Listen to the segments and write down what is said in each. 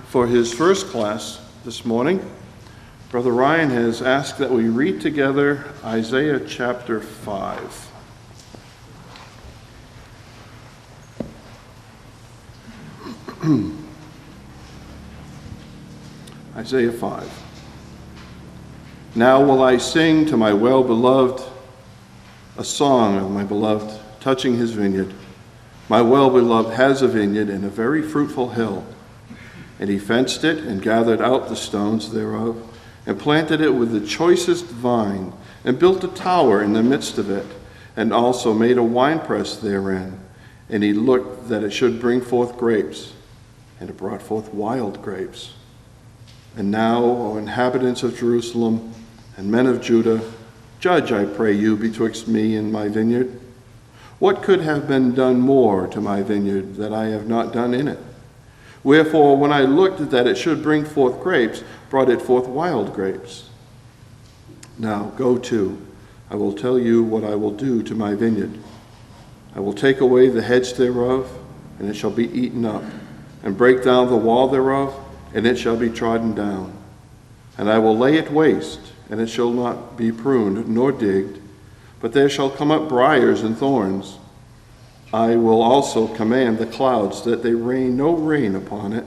For his first class this morning, Brother Ryan has asked that we read together Isaiah chapter 5. Isaiah 5. Now will I sing to my well-beloved a song of my beloved touching his vineyard. My well-beloved has a vineyard in a very fruitful hill. And he fenced it and gathered out the stones thereof, and planted it with the choicest vine, and built a tower in the midst of it, and also made a winepress therein. And he looked that it should bring forth grapes, and it brought forth wild grapes. And now, O inhabitants of Jerusalem, and men of Judah, judge, I pray you, betwixt me and my vineyard. What could have been done more to my vineyard that I have not done in it? Wherefore, when I looked that it should bring forth grapes, brought it forth wild grapes. Now go to, I will tell you what I will do to my vineyard. I will take away the hedge thereof, and it shall be eaten up, and break down the wall thereof, and it shall be trodden down. And I will lay it waste, and it shall not be pruned nor digged, but there shall come up briars and thorns. I will also command the clouds that they rain no rain upon it.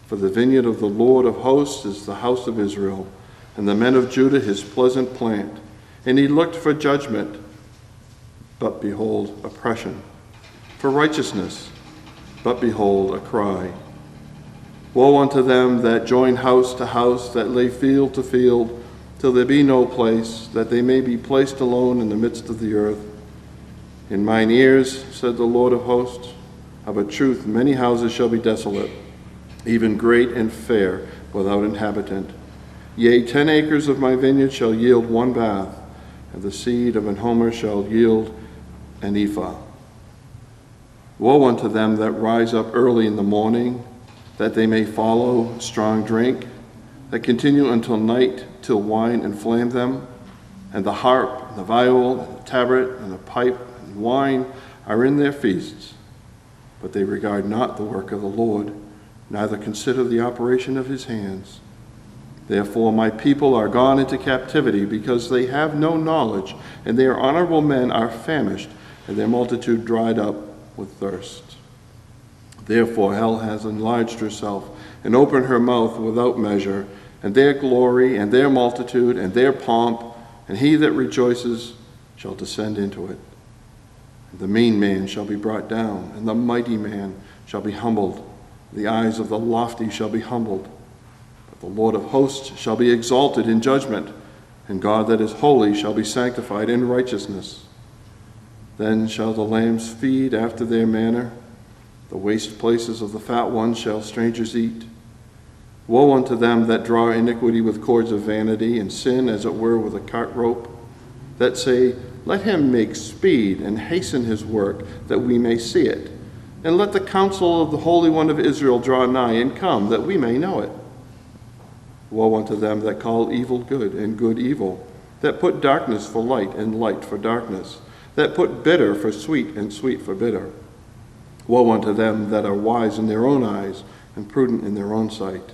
For the vineyard of the Lord of hosts is the house of Israel, and the men of Judah his pleasant plant. And he looked for judgment, but behold, oppression. For righteousness, but behold, a cry. Woe unto them that join house to house, that lay field to field, till there be no place, that they may be placed alone in the midst of the earth. In mine ears, said the Lord of hosts, of a truth many houses shall be desolate, even great and fair, without inhabitant. Yea, 10 acres of my vineyard shall yield 1 bath, and the seed of an homer shall yield an ephah. Woe unto them that rise up early in the morning, that they may follow strong drink, that continue until night, till wine inflame them, and the harp, and the viol, and the tabret, and the pipe, wine are in their feasts, but they regard not the work of the Lord, neither consider the operation of his hands. Therefore my people are gone into captivity, because they have no knowledge, and their honorable men are famished, and their multitude dried up with thirst. Therefore hell has enlarged herself, and opened her mouth without measure, and their glory, and their multitude, and their pomp, and he that rejoices shall descend into it. The mean man shall be brought down, and the mighty man shall be humbled. The eyes of the lofty shall be humbled. But the Lord of hosts shall be exalted in judgment, and God that is holy shall be sanctified in righteousness. Then shall the lambs feed after their manner. The waste places of the fat ones shall strangers eat. Woe unto them that draw iniquity with cords of vanity, and sin as it were with a cart rope, that say, let him make speed and hasten his work, that we may see it. And let the counsel of the Holy One of Israel draw nigh and come, that we may know it. Woe unto them that call evil good and good evil, that put darkness for light and light for darkness, that put bitter for sweet and sweet for bitter. Woe unto them that are wise in their own eyes and prudent in their own sight.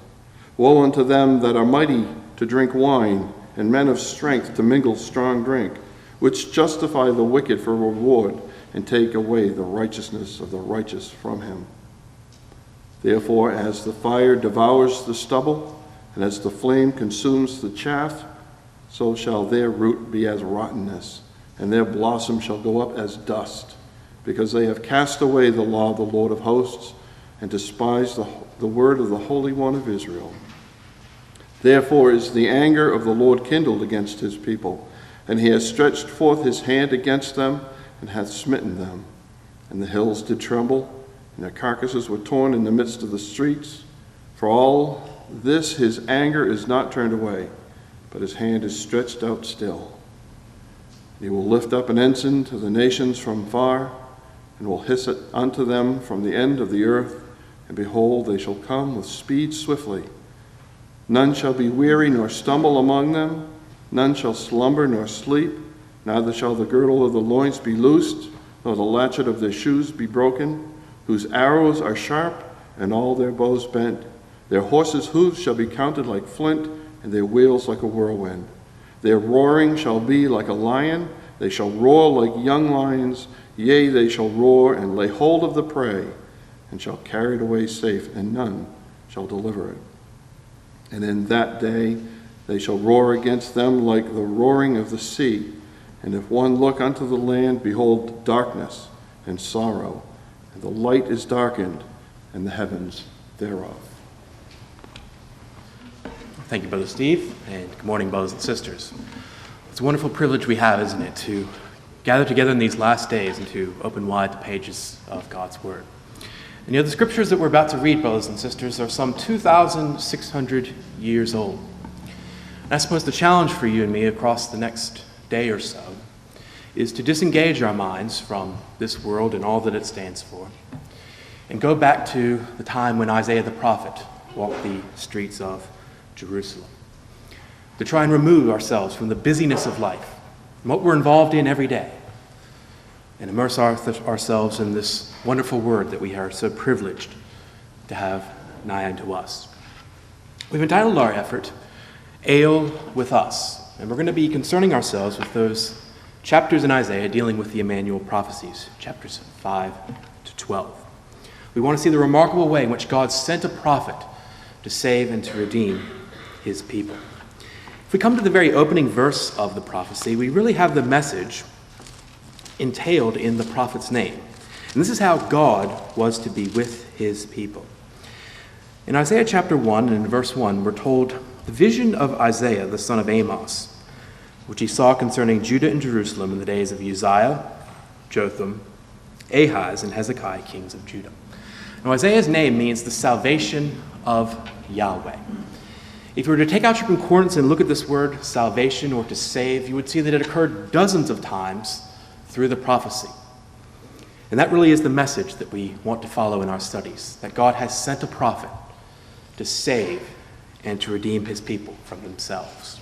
Woe unto them that are mighty to drink wine, and men of strength to mingle strong drink, which justify the wicked for reward, and take away the righteousness of the righteous from him. Therefore, as the fire devours the stubble, and as the flame consumes the chaff, so shall their root be as rottenness, and their blossom shall go up as dust, because they have cast away the law of the Lord of hosts, and despised the word of the Holy One of Israel. Therefore is the anger of the Lord kindled against his people, and he has stretched forth his hand against them, and hath smitten them. And the hills did tremble, and their carcasses were torn in the midst of the streets. For all this his anger is not turned away, but his hand is stretched out still. He will lift up an ensign to the nations from far, and will hiss it unto them from the end of the earth. And behold, they shall come with speed swiftly. None shall be weary nor stumble among them. None shall slumber nor sleep. Neither shall the girdle of the loins be loosed, nor the latchet of their shoes be broken, whose arrows are sharp, and all their bows bent. Their horses' hoofs shall be counted like flint, and their wheels like a whirlwind. Their roaring shall be like a lion. They shall roar like young lions. Yea, they shall roar and lay hold of the prey, and shall carry it away safe, and none shall deliver it. And in that day they shall roar against them like the roaring of the sea. And if one look unto the land, behold, darkness and sorrow, and the light is darkened, and the heavens thereof. Thank you, Brother Steve, and good morning, brothers and sisters. It's a wonderful privilege we have, isn't it, to gather together in these last days and to open wide the pages of God's Word. And the scriptures that we're about to read, brothers and sisters, are some 2,600 years old. And I suppose the challenge for you and me across the next day or so is to disengage our minds from this world and all that it stands for, and go back to the time when Isaiah the prophet walked the streets of Jerusalem, to try and remove ourselves from the busyness of life and what we're involved in every day, and immerse ourselves in this wonderful word that we are so privileged to have nigh unto us. We've entitled our effort, AIL with Us, and we're going to be concerning ourselves with those chapters in Isaiah dealing with the Immanuel prophecies, chapters 5 to 12. We want to see the remarkable way in which God sent a prophet to save and to redeem his people. If we come to the very opening verse of the prophecy, we really have the message entailed in the prophet's name. And this is how God was to be with his people. In Isaiah chapter 1 and in verse 1, we're told the vision of Isaiah, the son of Amos, which he saw concerning Judah and Jerusalem in the days of Uzziah, Jotham, Ahaz, and Hezekiah, kings of Judah. Now, Isaiah's name means the salvation of Yahweh. If you were to take out your concordance and look at this word salvation or to save, you would see that it occurred dozens of times through the prophecy. And that really is the message that we want to follow in our studies, that God has sent a prophet to save and to redeem his people from themselves.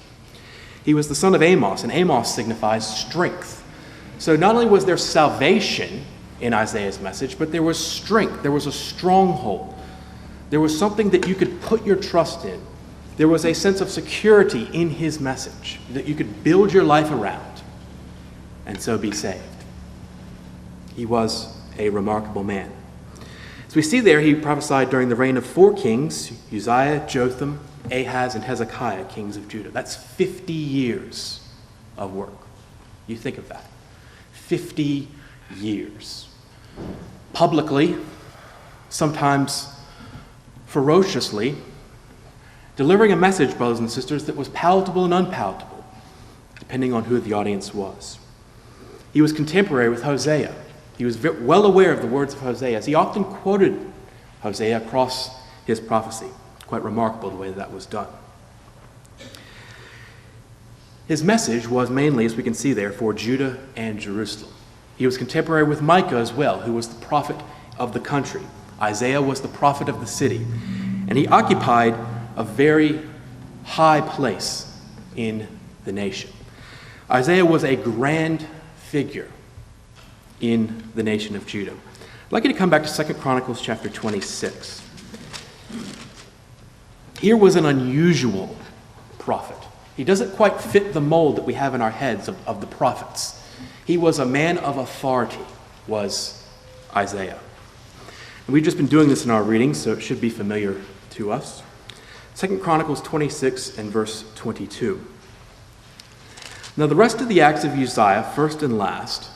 He was the son of Amos, and Amos signifies strength. So not only was there salvation in Isaiah's message, but there was strength. There was a stronghold. There was something that you could put your trust in. There was a sense of security in his message that you could build your life around and so be saved. He was a remarkable man. As we see there, he prophesied during the reign of 4 kings, Uzziah, Jotham, Ahaz, and Hezekiah, kings of Judah. That's 50 years of work. You think of that. 50 years. Publicly, sometimes ferociously, delivering a message, brothers and sisters, that was palatable and unpalatable, depending on who the audience was. He was contemporary with Hosea. He was well aware of the words of Hosea, as he often quoted Hosea across his prophecy. Quite remarkable the way that was done. His message was mainly, as we can see there, for Judah and Jerusalem. He was contemporary with Micah as well, who was the prophet of the country. Isaiah was the prophet of the city. And he occupied a very high place in the nation. Isaiah was a grand figure in the nation of Judah. I'd like you to come back to 2 Chronicles chapter 26. Here was an unusual prophet. He doesn't quite fit the mold that we have in our heads of the prophets. He was a man of authority, was Isaiah. And we've just been doing this in our reading, so it should be familiar to us. 2 Chronicles 26 and verse 22. Now the rest of the acts of Uzziah, first and last,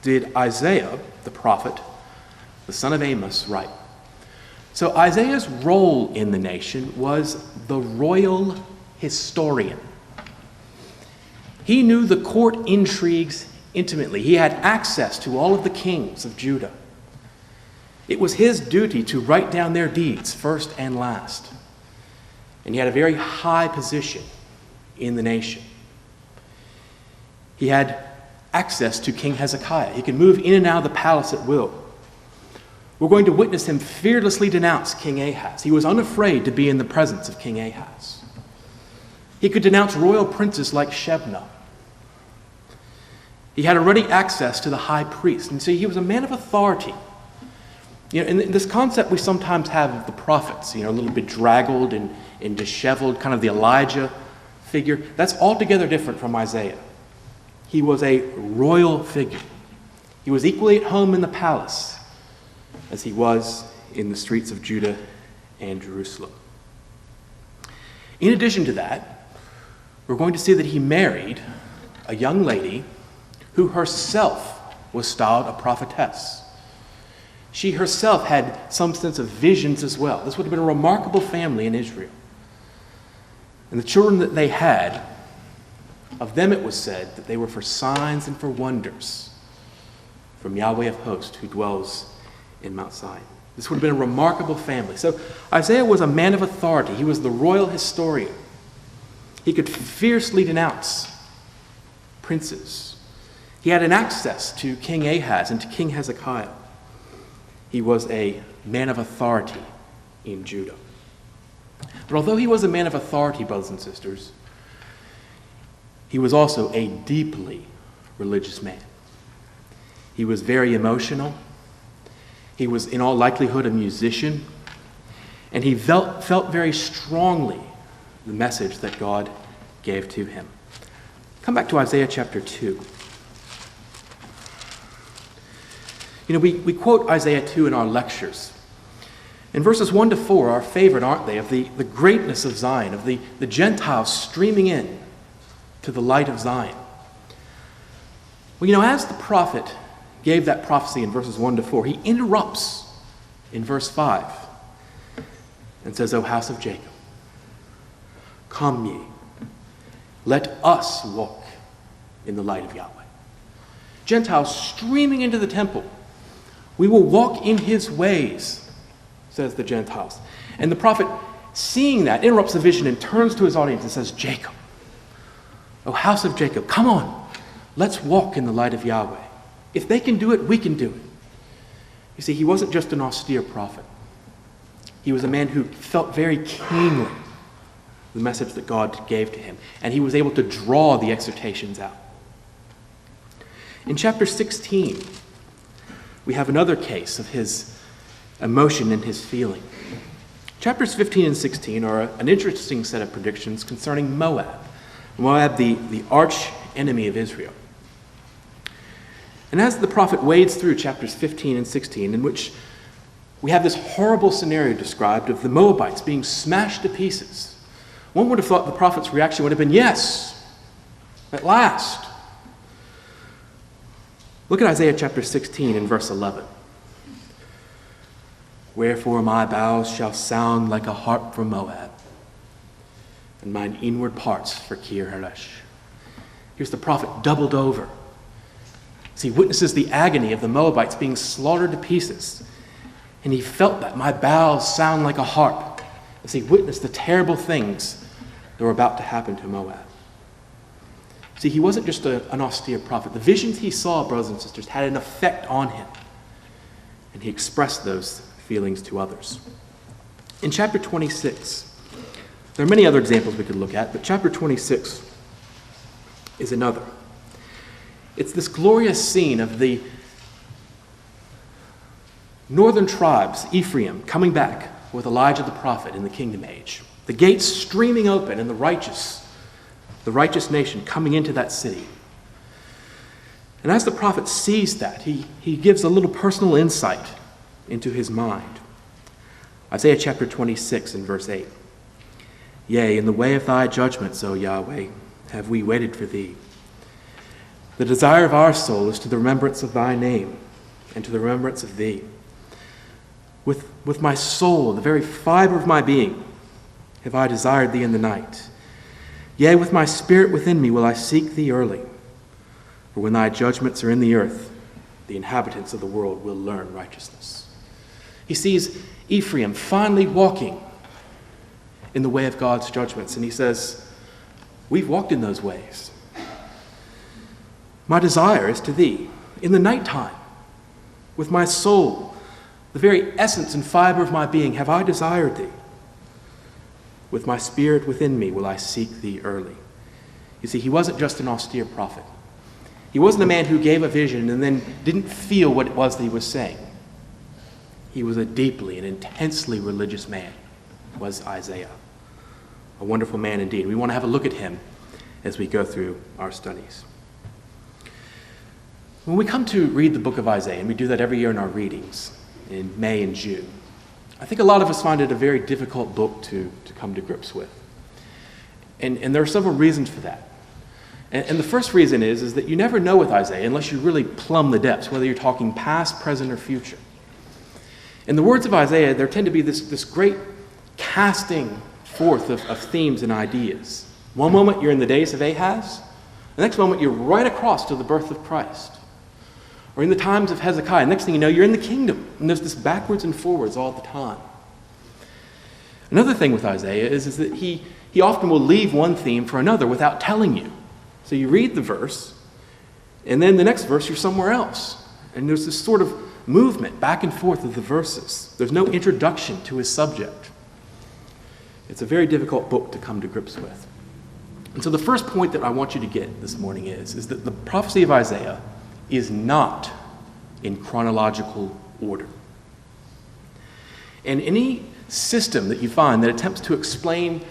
did Isaiah, the prophet, the son of Amos, write. So Isaiah's role in the nation was the royal historian. He knew the court intrigues intimately. He had access to all of the kings of Judah. It was his duty to write down their deeds, first and last. And he had a very high position in the nation. He had access to King Hezekiah. He could move in and out of the palace at will. We're going to witness him fearlessly denounce King Ahaz. He was unafraid to be in the presence of King Ahaz. He could denounce royal princes like Shebna. He had already access to the high priest. And see, he was a man of authority. In this concept we sometimes have of the prophets, a little bit draggled and disheveled, kind of the Elijah figure. That's altogether different from Isaiah. He was a royal figure. He was equally at home in the palace as he was in the streets of Judah and Jerusalem. In addition to that, we're going to see that he married a young lady who herself was styled a prophetess. She herself had some sense of visions as well. This would have been a remarkable family in Israel. And the children that they had, of them it was said that they were for signs and for wonders from Yahweh of hosts who dwells in Mount Zion. This would have been a remarkable family. So Isaiah was a man of authority. He was the royal historian. He could fiercely denounce princes. He had an access to King Ahaz and to King Hezekiah. He was a man of authority in Judah. But although he was a man of authority, brothers and sisters, he was also a deeply religious man. He was very emotional. He was, in all likelihood, a musician. And he felt very strongly the message that God gave to him. Come back to Isaiah chapter 2. We quote Isaiah 2 in our lectures. And verses 1 to 4 are our favorite, aren't they, of the greatness of Zion, of the Gentiles streaming in to the light of Zion. Well, as the prophet gave that prophecy in verses 1 to 4, he interrupts in verse 5 and says, O house of Jacob, come ye, let us walk in the light of Yahweh. Gentiles streaming into the temple. We will walk in his ways, says the Gentiles. And the prophet, seeing that, interrupts the vision and turns to his audience and says, Jacob, O house of Jacob, come on, let's walk in the light of Yahweh. If they can do it, we can do it. You see, he wasn't just an austere prophet. He was a man who felt very keenly the message that God gave to him, and he was able to draw the exhortations out. In chapter 16, we have another case of his emotion and his feeling. Chapters 15 and 16 are an interesting set of predictions concerning Moab. Moab, the arch enemy of Israel. And as the prophet wades through chapters 15 and 16, in which we have this horrible scenario described of the Moabites being smashed to pieces, one would have thought the prophet's reaction would have been, yes, at last. Look at Isaiah chapter 16 and verse 11. Wherefore my bowels shall sound like a harp for Moab, and mine inward parts for Kir Haresh. Here's the prophet doubled over as he witnesses the agony of the Moabites being slaughtered to pieces. And he felt that my bowels sound like a harp as he witnessed the terrible things that were about to happen to Moab. See, he wasn't just an austere prophet. The visions he saw, brothers and sisters, had an effect on him. And he expressed those feelings to others. In chapter 26, there are many other examples we could look at, but chapter 26 is another. It's this glorious scene of the northern tribes, Ephraim, coming back with Elijah the prophet in the kingdom age. The gates streaming open and the righteous nation coming into that city. And as the prophet sees that, he gives a little personal insight into his mind. Isaiah chapter 26 and verse 8. Yea, in the way of thy judgments, O Yahweh, have we waited for thee. The desire of our soul is to the remembrance of thy name and to the remembrance of thee. With my soul, the very fiber of my being, have I desired thee in the night. Yea, with my spirit within me will I seek thee early. For when thy judgments are in the earth, the inhabitants of the world will learn righteousness. He sees Ephraim finally walking in the way of God's judgments, and he says, we've walked in those ways. My desire is to thee in the nighttime. With my soul, the very essence and fiber of my being, have I desired thee. With my spirit within me will I seek thee early. You see, he wasn't just an austere prophet. He wasn't a man who gave a vision and then didn't feel what it was that he was saying. He was a deeply and intensely religious man, was Isaiah. A wonderful man indeed. We want to have a look at him as we go through our studies. When we come to read the book of Isaiah, and we do that every year in our readings in May and June, I think a lot of us find it a very difficult book to come to grips with. And there are several reasons for that. And the first reason is that you never know with Isaiah unless you really plumb the depths, whether you're talking past, present, or future. In the words of Isaiah, there tend to be this great casting forth of themes and ideas. One moment you're in the days of Ahaz, the next moment you're right across to the birth of Christ. Or in the times of Hezekiah, next thing you know, you're in the kingdom. And there's this backwards and forwards all the time. Another thing with Isaiah is that he often will leave one theme for another without telling you. So you read the verse, and then the next verse you're somewhere else. And there's this sort of movement back and forth of the verses. There's no introduction to his subject. It's a very difficult book to come to grips with. And so the first point that I want you to get this morning is that the prophecy of Isaiah is not in chronological order. And any system that you find that attempts to explain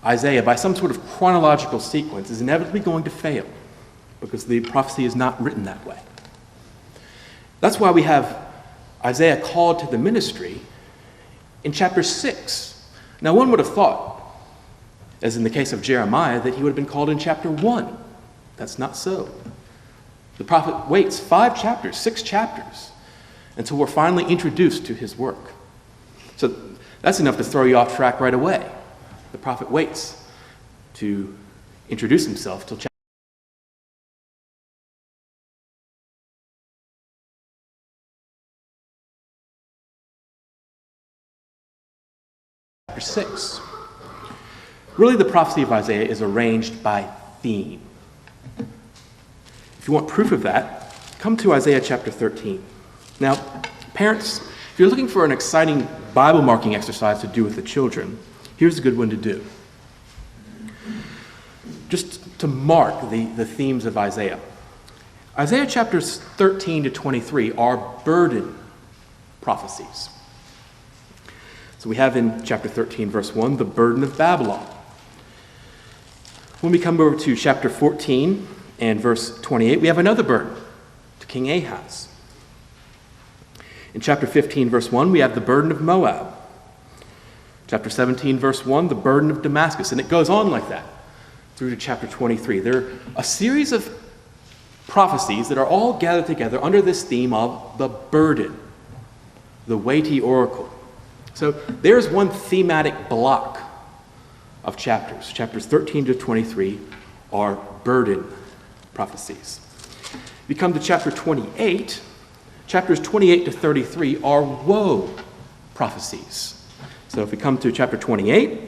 Isaiah by some sort of chronological sequence is inevitably going to fail, because the prophecy is not written that way. That's why we have Isaiah called to the ministry in chapter 6. Now, one would have thought, as in the case of Jeremiah, that he would have been called in chapter 1. That's not so. The prophet waits 5 chapters, 6 chapters, until we're finally introduced to his work. So that's enough to throw you off track right away. The prophet waits to introduce himself till chapter 6. Really, the prophecy of Isaiah is arranged by theme. If you want proof of that, come to Isaiah chapter 13. Now, parents, if you're looking for an exciting Bible marking exercise to do with the children, here's a good one to do. Just to mark the themes of Isaiah. Isaiah chapters 13 to 23 are burden prophecies. So we have in chapter 13, verse 1, the burden of Babylon. When we come over to chapter 14 and verse 28, we have another burden to King Ahaz. In chapter 15, verse 1, we have the burden of Moab. Chapter 17, verse 1, the burden of Damascus. And it goes on like that through to chapter 23. There are a series of prophecies that are all gathered together under this theme of the burden, the weighty oracle. So there's one thematic block of chapters. Chapters 13 to 23 are burden prophecies. If you come to chapter 28, chapters 28 to 33 are woe prophecies. So if we come to chapter 28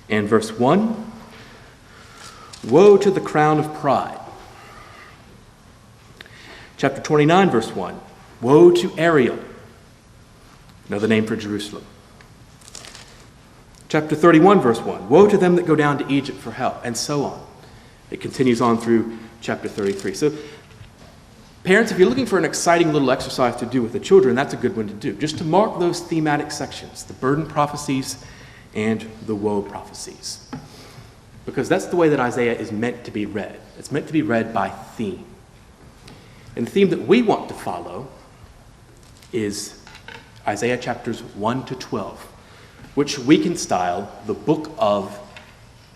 and verse 1, woe to the crown of pride. Chapter 29, verse 1, woe to Ariel, another name for Jerusalem. Chapter 31, verse 1, woe to them that go down to Egypt for help, and so on. It continues on through chapter 33. So, parents, if you're looking for an exciting little exercise to do with the children, that's a good one to do, just to mark those thematic sections, the burden prophecies and the woe prophecies. Because that's the way that Isaiah is meant to be read. It's meant to be read by theme. And the theme that we want to follow is Isaiah chapters 1 to 12, which we can style the book of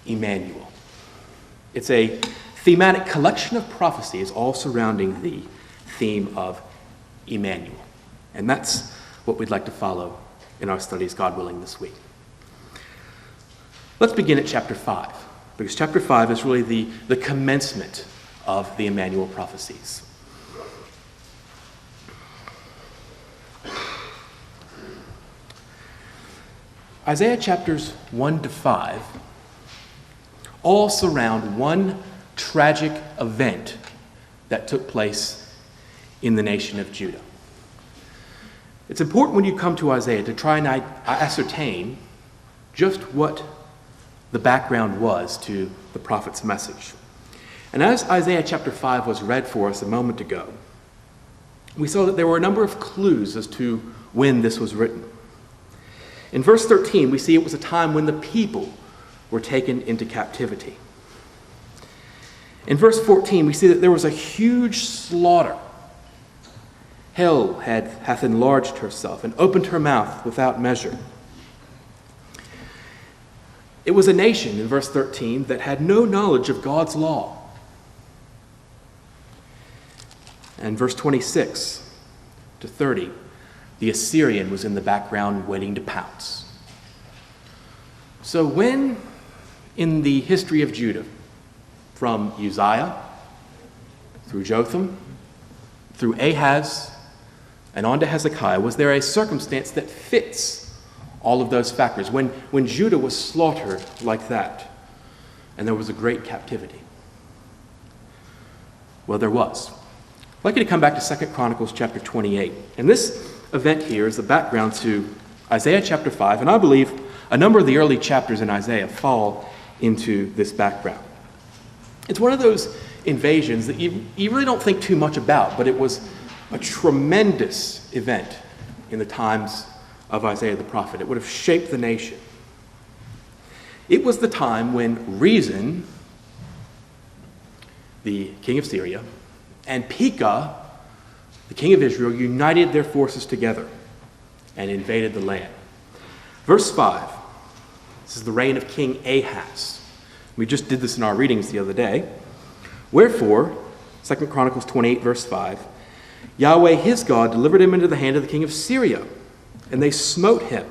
Immanuel. It's a thematic collection of prophecies all surrounding the theme of Immanuel. And that's what we'd like to follow in our studies, God willing, this week. Let's begin at chapter 5, because chapter 5 is really the commencement of the Immanuel prophecies. Isaiah chapters 1 to 5 all surround one tragic event that took place in the nation of Judah. It's important when you come to Isaiah to try and ascertain just what the background was to the prophet's message. And as Isaiah chapter 5 was read for us a moment ago, we saw that there were a number of clues as to when this was written. In verse 13, we see it was a time when the people were taken into captivity. In verse 14, we see that there was a huge slaughter. Hell hath enlarged herself and opened her mouth without measure. It was a nation, in verse 13, that had no knowledge of God's law. And verse 26 to 30, the Assyrian was in the background waiting to pounce. So when, in the history of Judah, from Uzziah through Jotham, through Ahaz, and on to Hezekiah, was there a circumstance that fits all of those factors? When Judah was slaughtered like that, and there was a great captivity? Well, there was. I'd like you to come back to 2 Chronicles chapter 28. And this event here is the background to Isaiah chapter 5, and I believe a number of the early chapters in Isaiah fall into this background. It's one of those invasions that you really don't think too much about, but it was a tremendous event in the times of Isaiah the prophet. It would have shaped the nation. It was the time when Rezin, the king of Syria, and Pekah, the king of Israel, united their forces together and invaded the land. Verse 5, this is the reign of King Ahaz. We just did this in our readings the other day. Wherefore, 2 Chronicles 28, verse 5, Yahweh his God delivered him into the hand of the king of Syria, and they smote him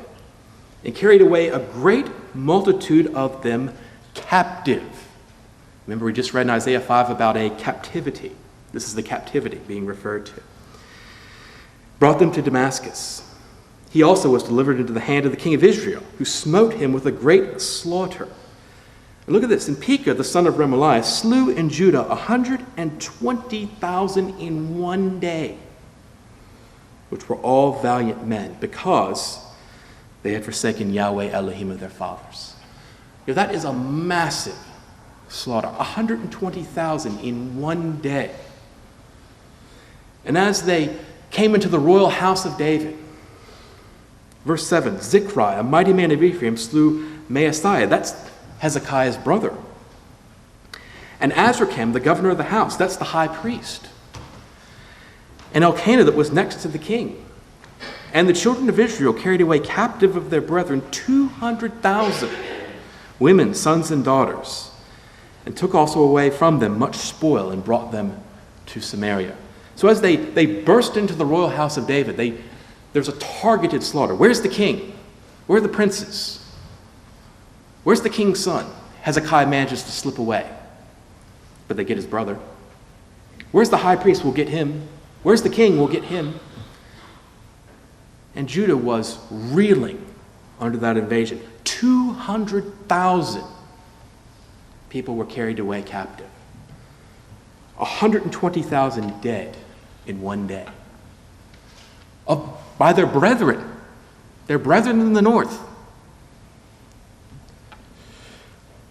and carried away a great multitude of them captive. Remember, we just read in Isaiah 5 about a captivity. This is the captivity being referred to. Brought them to Damascus. He also was delivered into the hand of the king of Israel, who smote him with a great slaughter. And look at this. And Pekah, the son of Remaliah, slew in Judah 120,000 in one day, which were all valiant men, because they had forsaken Yahweh Elohim of their fathers. You know, that is a massive slaughter. 120,000 in one day. And as they came into the royal house of David, verse 7, Zichri, a mighty man of Ephraim, slew Maaseiah. That's Hezekiah's brother. And Azrikam, the governor of the house, that's the high priest. And Elkanah, that was next to the king. And the children of Israel carried away captive of their brethren 200,000 women, sons, and daughters, and took also away from them much spoil and brought them to Samaria. So as they burst into the royal house of David, there's a targeted slaughter. Where's the king? Where are the princes? Where's the king's son? Hezekiah manages to slip away, but they get his brother. Where's the high priest? We'll get him. Where's the king? We'll get him. And Judah was reeling under that invasion. 200,000 people were carried away captive. 120,000 dead in one day. By their brethren in the north.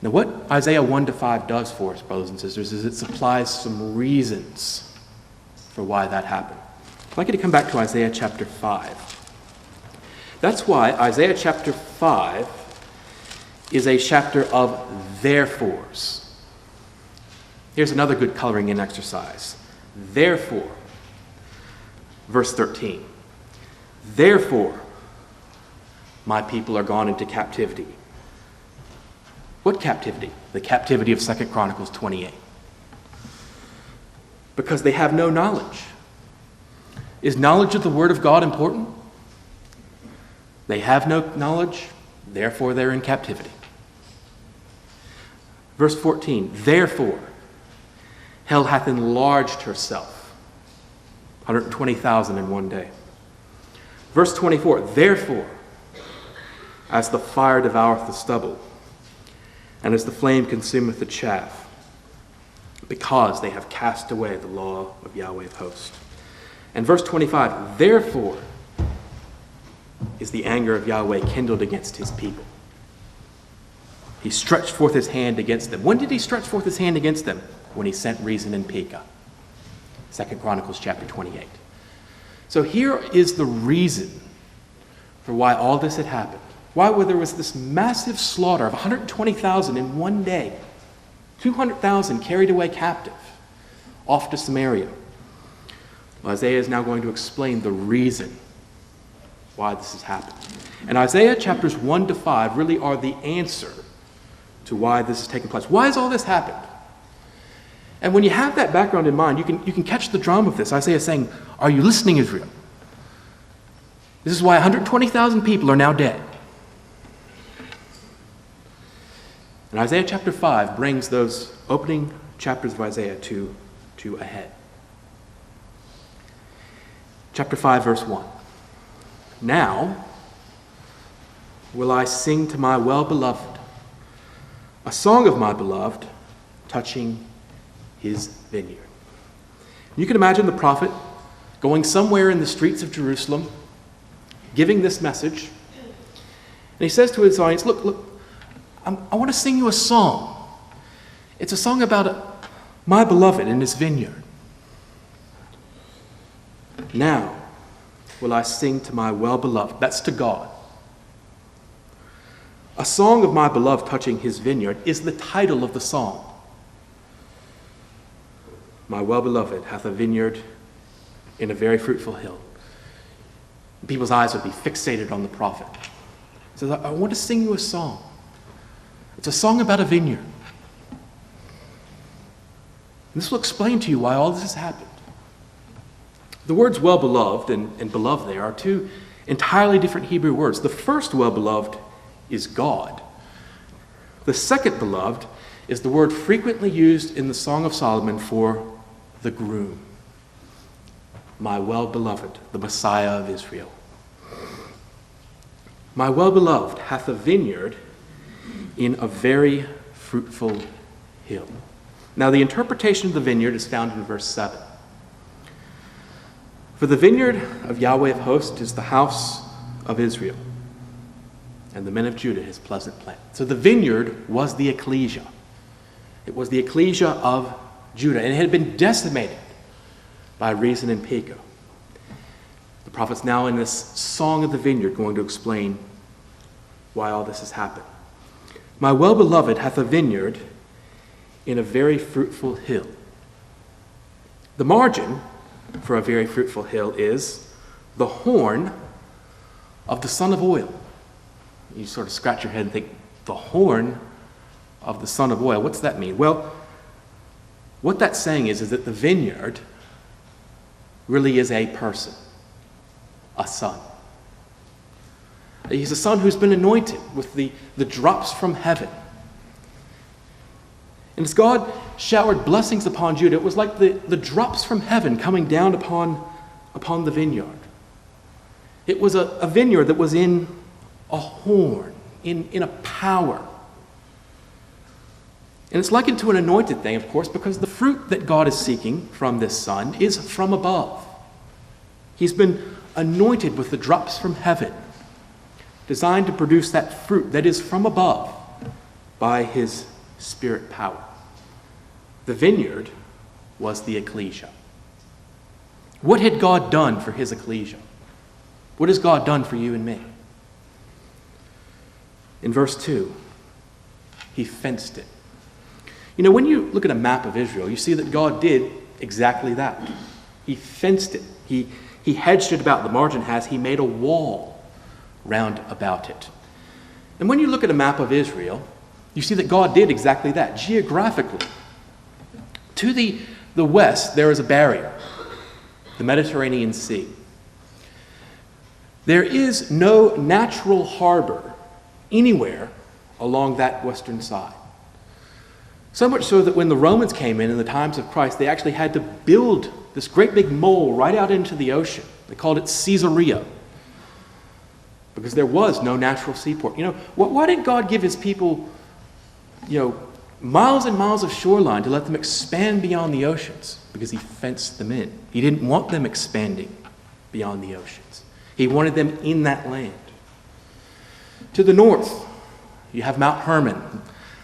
Now, what Isaiah 1-5 does for us, brothers and sisters, is it supplies some reasons for why that happened. I'd like you to come back to Isaiah chapter 5. That's why Isaiah chapter 5 is a chapter of therefores. Here's another good coloring in exercise. Therefore, verse 13. Therefore, my people are gone into captivity. What captivity? The captivity of 2 Chronicles 28. Because they have no knowledge. Is knowledge of the Word of God important? They have no knowledge, therefore they're in captivity. Verse 14, therefore, hell hath enlarged herself. 120,000 in one day. Verse 24, therefore, as the fire devoureth the stubble, and as the flame consumeth the chaff, because they have cast away the law of Yahweh of hosts. And verse 25, therefore is the anger of Yahweh kindled against his people. He stretched forth his hand against them. When did he stretch forth his hand against them? When he sent Rezin and Pekah. 2 Chronicles chapter 28. So here is the reason for why all this had happened. Why there was this massive slaughter of 120,000 in one day, 200,000 carried away captive off to Samaria. Well, Isaiah is now going to explain the reason why this has happened. And Isaiah chapters 1 to 5 really are the answer to why this has taken place. Why has all this happened? And when you have that background in mind, you can catch the drama of this. Isaiah is saying, are you listening, Israel? This is why 120,000 people are now dead. And Isaiah chapter 5 brings those opening chapters of Isaiah to a head. Chapter 5, verse 1. Now will I sing to my well-beloved, a song of my beloved, touching his vineyard. You can imagine the prophet going somewhere in the streets of Jerusalem, giving this message. And he says to his audience, look, I want to sing you a song. It's a song about my beloved in his vineyard. Now will I sing to my well-beloved. That's to God. A song of my beloved touching his vineyard is the title of the song. My well-beloved hath a vineyard in a very fruitful hill. People's eyes would be fixated on the prophet. He says, I want to sing you a song. It's a song about a vineyard. And this will explain to you why all this has happened. The words well-beloved and beloved there are two entirely different Hebrew words. The first well-beloved is God. The second beloved is the word frequently used in the Song of Solomon for the groom. My well-beloved, the Messiah of Israel. My well-beloved hath a vineyard in a very fruitful hill. Now the interpretation of the vineyard is found in verse 7. For the vineyard of Yahweh of hosts is the house of Israel, and the men of Judah his pleasant plant. So the vineyard was the ecclesia. It was the ecclesia of Judah, and it had been decimated by Rezin and Pekah. The prophet's now in this song of the vineyard going to explain why all this has happened. My well-beloved hath a vineyard in a very fruitful hill. The margin for a very fruitful hill is the horn of the son of oil. You sort of scratch your head and think, the horn of the son of oil, what's that mean? Well, what that's saying is that the vineyard really is a person, a son. He's a son who's been anointed with the drops from heaven. And as God showered blessings upon Judah, it was like the drops from heaven coming down upon the vineyard. It was a vineyard that was in a horn, in a power. And it's likened to an anointed thing, of course, because the fruit that God is seeking from this son is from above. He's been anointed with the drops from heaven, designed to produce that fruit that is from above by his spirit power. The vineyard was the ecclesia. What had God done for his ecclesia? What has God done for you and me? In verse 2, he fenced it. You know, when you look at a map of Israel, you see that God did exactly that. He fenced it. He hedged it about. The margin has, he made a wall round about it. And when you look at a map of Israel, you see that God did exactly that. Geographically, to the west, there is a barrier, the Mediterranean Sea. There is no natural harbor anywhere along that western side. So much so that when the Romans came in the times of Christ, they actually had to build this great big mole right out into the ocean. They called it Caesarea, because there was no natural seaport. You know, why did God give his people, miles and miles of shoreline to let them expand beyond the oceans? Because he fenced them in. He didn't want them expanding beyond the oceans. He wanted them in that land. To the north, you have Mount Hermon,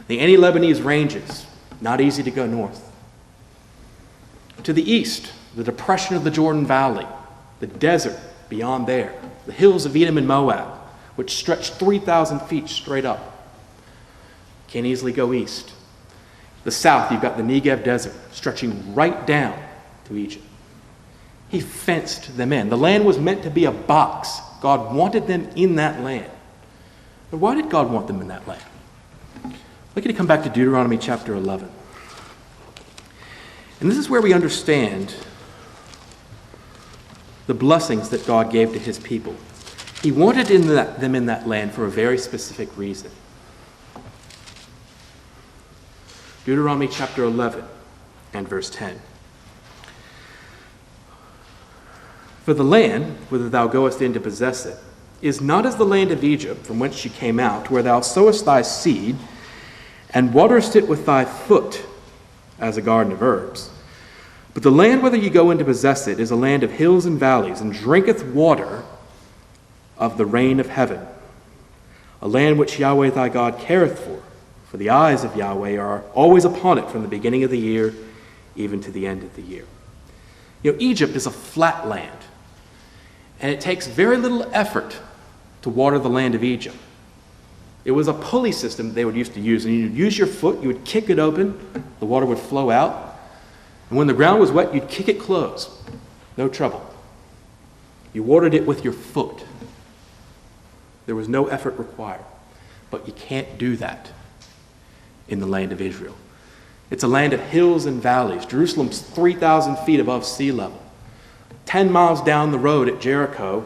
the Anti-Lebanese ranges, not easy to go north. To the east, the depression of the Jordan Valley, the desert beyond there, the hills of Edom and Moab, which stretch 3,000 feet straight up. Can't easily go east. The south, you've got the Negev desert stretching right down to Egypt. He fenced them in. The land was meant to be a box. God wanted them in that land. But why did God want them in that land? I'd like you to come back to Deuteronomy chapter 11. And this is where we understand the blessings that God gave to his people. He wanted them in that land for a very specific reason. Deuteronomy chapter 11 and verse 10. For the land, whither thou goest in to possess it, is not as the land of Egypt, from whence you came out, where thou sowest thy seed, and waterest it with thy foot, as a garden of herbs. But the land whither you go in to possess it is a land of hills and valleys, and drinketh water of the rain of heaven, a land which Yahweh thy God careth for the eyes of Yahweh are always upon it from the beginning of the year even to the end of the year. You know, Egypt is a flat land, and it takes very little effort to water the land of Egypt. It was a pulley system they would used to use, and you'd use your foot, you would kick it open, the water would flow out, and when the ground was wet, you'd kick it closed. No trouble. You watered it with your foot. There was no effort required. But you can't do that in the land of Israel. It's a land of hills and valleys. Jerusalem's 3,000 feet above sea level. 10 miles down the road at Jericho,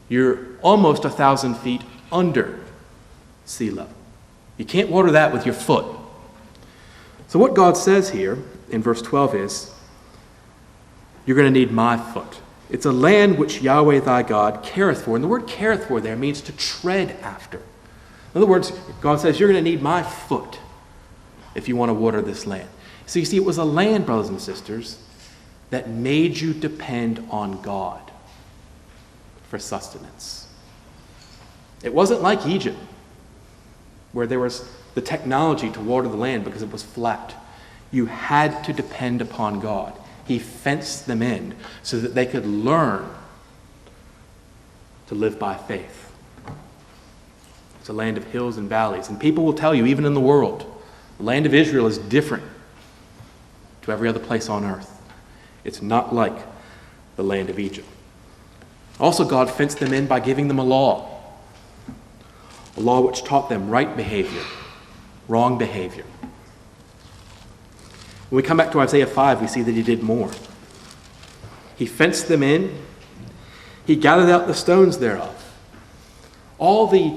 you're almost 1,000 feet under sea level. You can't water that with your foot. So what God says here in verse 12 is, you're going to need my foot. It's a land which Yahweh thy God careth for. And the word careth for there means to tread after. In other words, God says, you're going to need my foot if you want to water this land. So you see, it was a land, brothers and sisters, that made you depend on God for sustenance. It wasn't like Egypt, where there was the technology to water the land because it was flat. You had to depend upon God. He fenced them in so that they could learn to live by faith. It's a land of hills and valleys. And people will tell you, even in the world, the land of Israel is different to every other place on earth. It's not like the land of Egypt. Also, God fenced them in by giving them a law which taught them right behavior, wrong behavior. When we come back to Isaiah 5, we see that he did more. He fenced them in. He gathered out the stones thereof. All the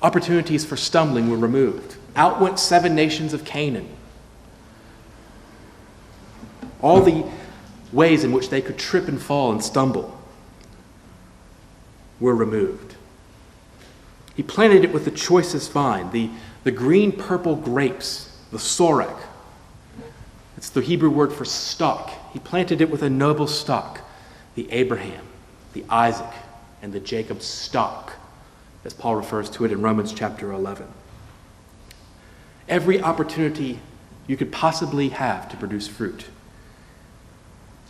opportunities for stumbling were removed. Out went 7 nations of Canaan. All the ways in which they could trip and fall and stumble were removed. He planted it with the choicest vine, the green-purple grapes, the sorek. It's the Hebrew word for stock. He planted it with a noble stock, the Abraham, the Isaac, and the Jacob stock, as Paul refers to it in Romans chapter 11. Every opportunity you could possibly have to produce fruit,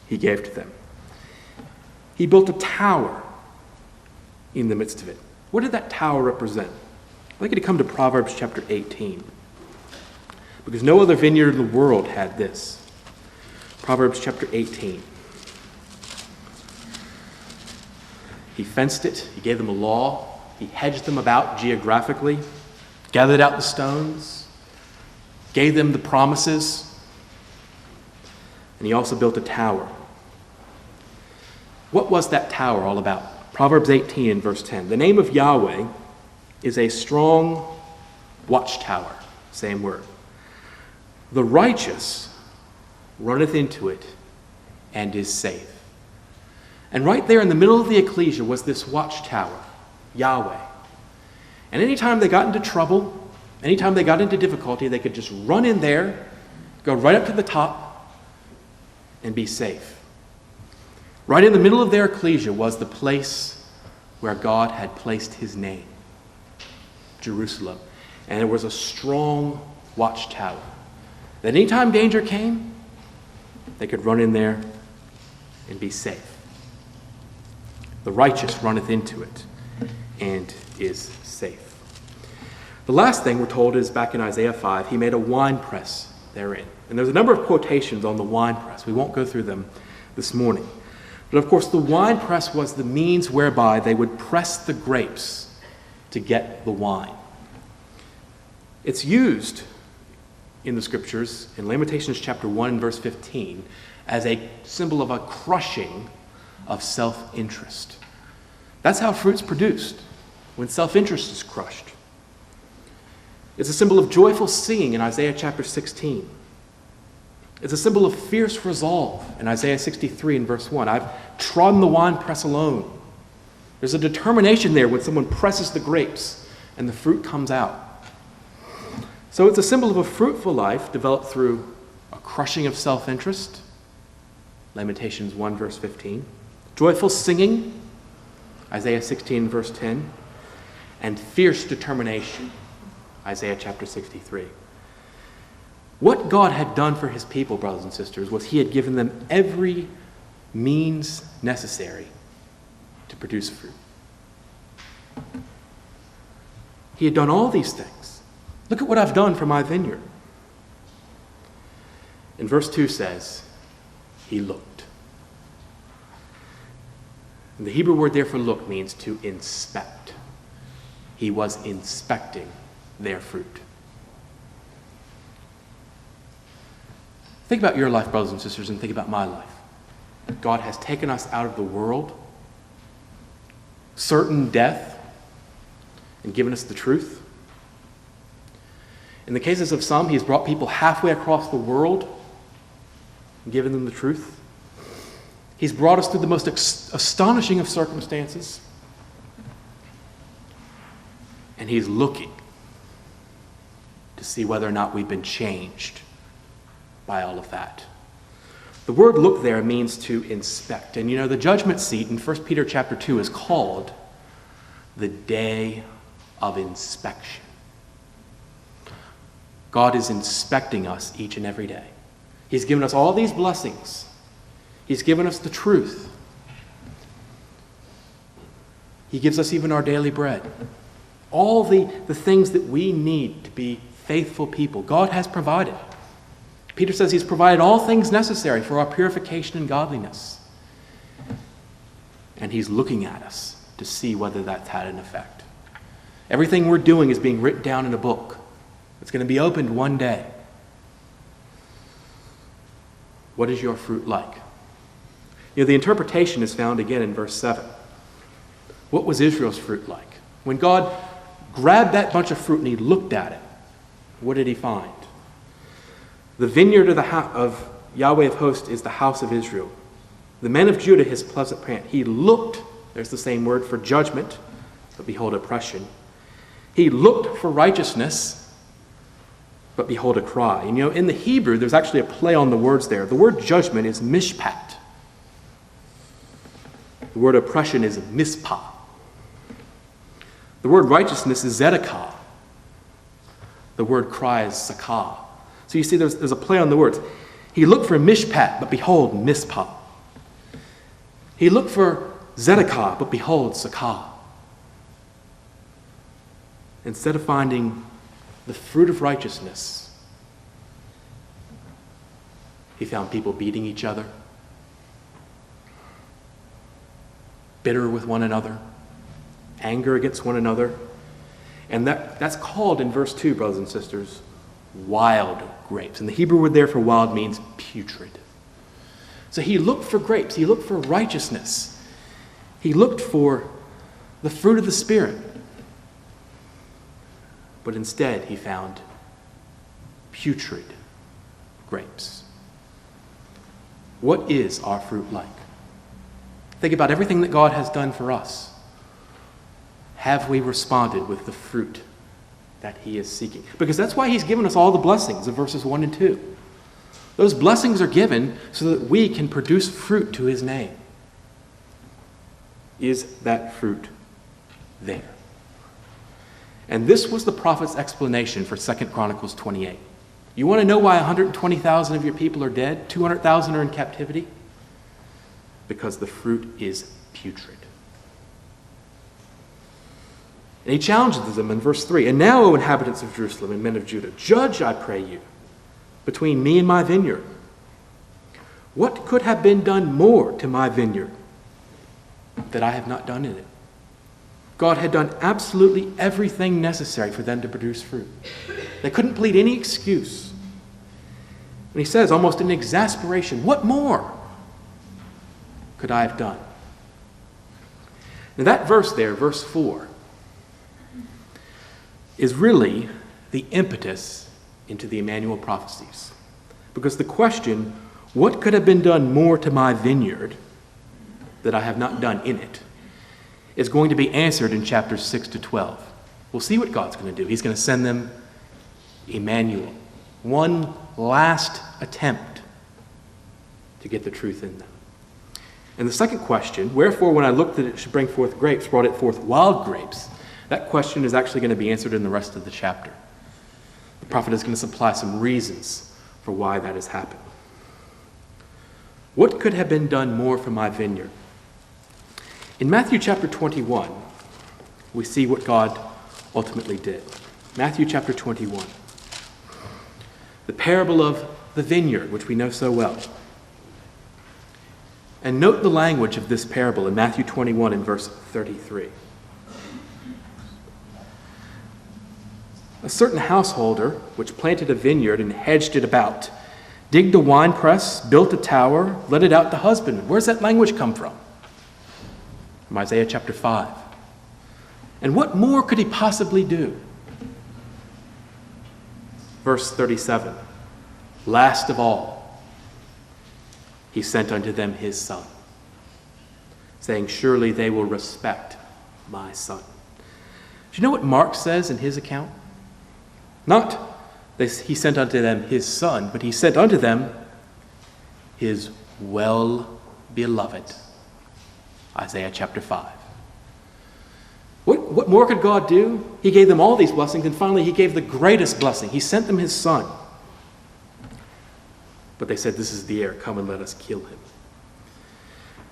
he gave to them. He built a tower in the midst of it. What did that tower represent? I'd like you to come to Proverbs chapter 18, because no other vineyard in the world had this. Proverbs chapter 18. He fenced it. He gave them a law. He hedged them about geographically, gathered out the stones, gave them the promises, and he also built a tower. What was that tower all about? Proverbs 18 and verse 10. The name of Yahweh is a strong watchtower. Same word. The righteous runneth into it and is safe. And right there in the middle of the ecclesia was this watchtower, Yahweh. And anytime they got into trouble, anytime they got into difficulty, they could just run in there, go right up to the top, and be safe. Right in the middle of their ecclesia was the place where God had placed his name, Jerusalem. And there was a strong watchtower that anytime danger came, they could run in there and be safe. The righteous runneth into it and is safe. The last thing we're told is back in Isaiah 5, he made a winepress therein. And there's a number of quotations on the winepress. We won't go through them this morning. But of course, the winepress was the means whereby they would press the grapes to get the wine. It's used in the scriptures, in Lamentations chapter 1, verse 15, as a symbol of a crushing of self-interest. That's how fruit's produced, when self-interest is crushed. It's a symbol of joyful singing in Isaiah chapter 16. It's a symbol of fierce resolve in Isaiah 63 and verse 1. I've trodden the winepress alone. There's a determination there when someone presses the grapes and the fruit comes out. So it's a symbol of a fruitful life developed through a crushing of self-interest, Lamentations 1 verse 15, joyful singing, Isaiah 16 verse 10, and fierce determination, Isaiah chapter 63. What God had done for his people, brothers and sisters, was he had given them every means necessary to produce fruit. He had done all these things. Look at what I've done for my vineyard. And verse 2 says, he looked. And the Hebrew word there for look means to inspect. He was inspecting their fruit. Think about your life, brothers and sisters, and think about my life. God has taken us out of the world, certain death, and given us the truth. In the cases of some, he's brought people halfway across the world and given them the truth. He's brought us through the most astonishing of circumstances. And he's looking to see whether or not we've been changed by all of that. The word look there means to inspect. And you know, the judgment seat in 1 Peter chapter 2 is called the day of inspection. God is inspecting us each and every day. He's given us all these blessings. He's given us the truth. He gives us even our daily bread. All the things that we need to be faithful people, God has provided. Peter says he's provided all things necessary for our purification and godliness. And he's looking at us to see whether that's had an effect. Everything we're doing is being written down in a book. It's going to be opened one day. What is your fruit like? You know, the interpretation is found again in verse 7. What was Israel's fruit like? When God grabbed that bunch of fruit and he looked at it, what did he find? The vineyard of Yahweh of hosts is the house of Israel. The men of Judah, his pleasant plant. He looked, there's the same word for judgment, but behold oppression. He looked for righteousness, but behold a cry. And you know, in the Hebrew, there's actually a play on the words there. The word judgment is mishpat. The word oppression is mispah. The word righteousness is zedekah. The word cry is sakah. So you see there's a play on the words. He looked for mishpat, but behold, mispah. He looked for zedekah, but behold, sakah. Instead of finding the fruit of righteousness, he found people beating each other, bitter with one another, anger against one another. And that's called in verse 2, brothers and sisters, wild grapes. And the Hebrew word there for wild means putrid. So he looked for grapes. He looked for righteousness. He looked for the fruit of the Spirit. But instead he found putrid grapes. What is our fruit like? Think about everything that God has done for us. Have we responded with the fruit that he is seeking? Because that's why he's given us all the blessings of verses 1 and 2. Those blessings are given so that we can produce fruit to his name. Is that fruit there? And this was the prophet's explanation for 2 Chronicles 28. You want to know why 120,000 of your people are dead? 200,000 are in captivity? because the fruit is putrid. And he challenges them in verse 3. And now, O inhabitants of Jerusalem and men of Judah, judge, I pray you, between me and my vineyard. What could have been done more to my vineyard that I have not done in it? God had done absolutely everything necessary for them to produce fruit. They couldn't plead any excuse. And he says, almost in exasperation, what more could I have done? Now that verse there, verse 4, is really the impetus into the Immanuel prophecies. Because the question, what could have been done more to my vineyard that I have not done in it, is going to be answered in chapters 6 to 12. We'll see what God's going to do. He's going to send them Immanuel, one last attempt to get the truth in them. And the second question, wherefore when I looked that it should bring forth grapes, brought it forth wild grapes, that question is actually going to be answered in the rest of the chapter. The prophet is going to supply some reasons for why that has happened. What could have been done more for my vineyard? In Matthew chapter 21, we see what God ultimately did. Matthew chapter 21. The parable of the vineyard, which we know so well. And note the language of this parable in Matthew 21 and verse 33. A certain householder, which planted a vineyard and hedged it about, digged a winepress, built a tower, let it out to husbandmen. Where's that language come from? From Isaiah chapter 5. And what more could he possibly do? Verse 37. Last of all, he sent unto them his son, saying, surely they will respect my son. Do you know what Mark says in his account? Not he sent unto them his son, but he sent unto them his well-beloved. Isaiah chapter 5. What more could God do? He gave them all these blessings, and finally he gave the greatest blessing. He sent them his son. But they said, this is the heir. Come and let us kill him.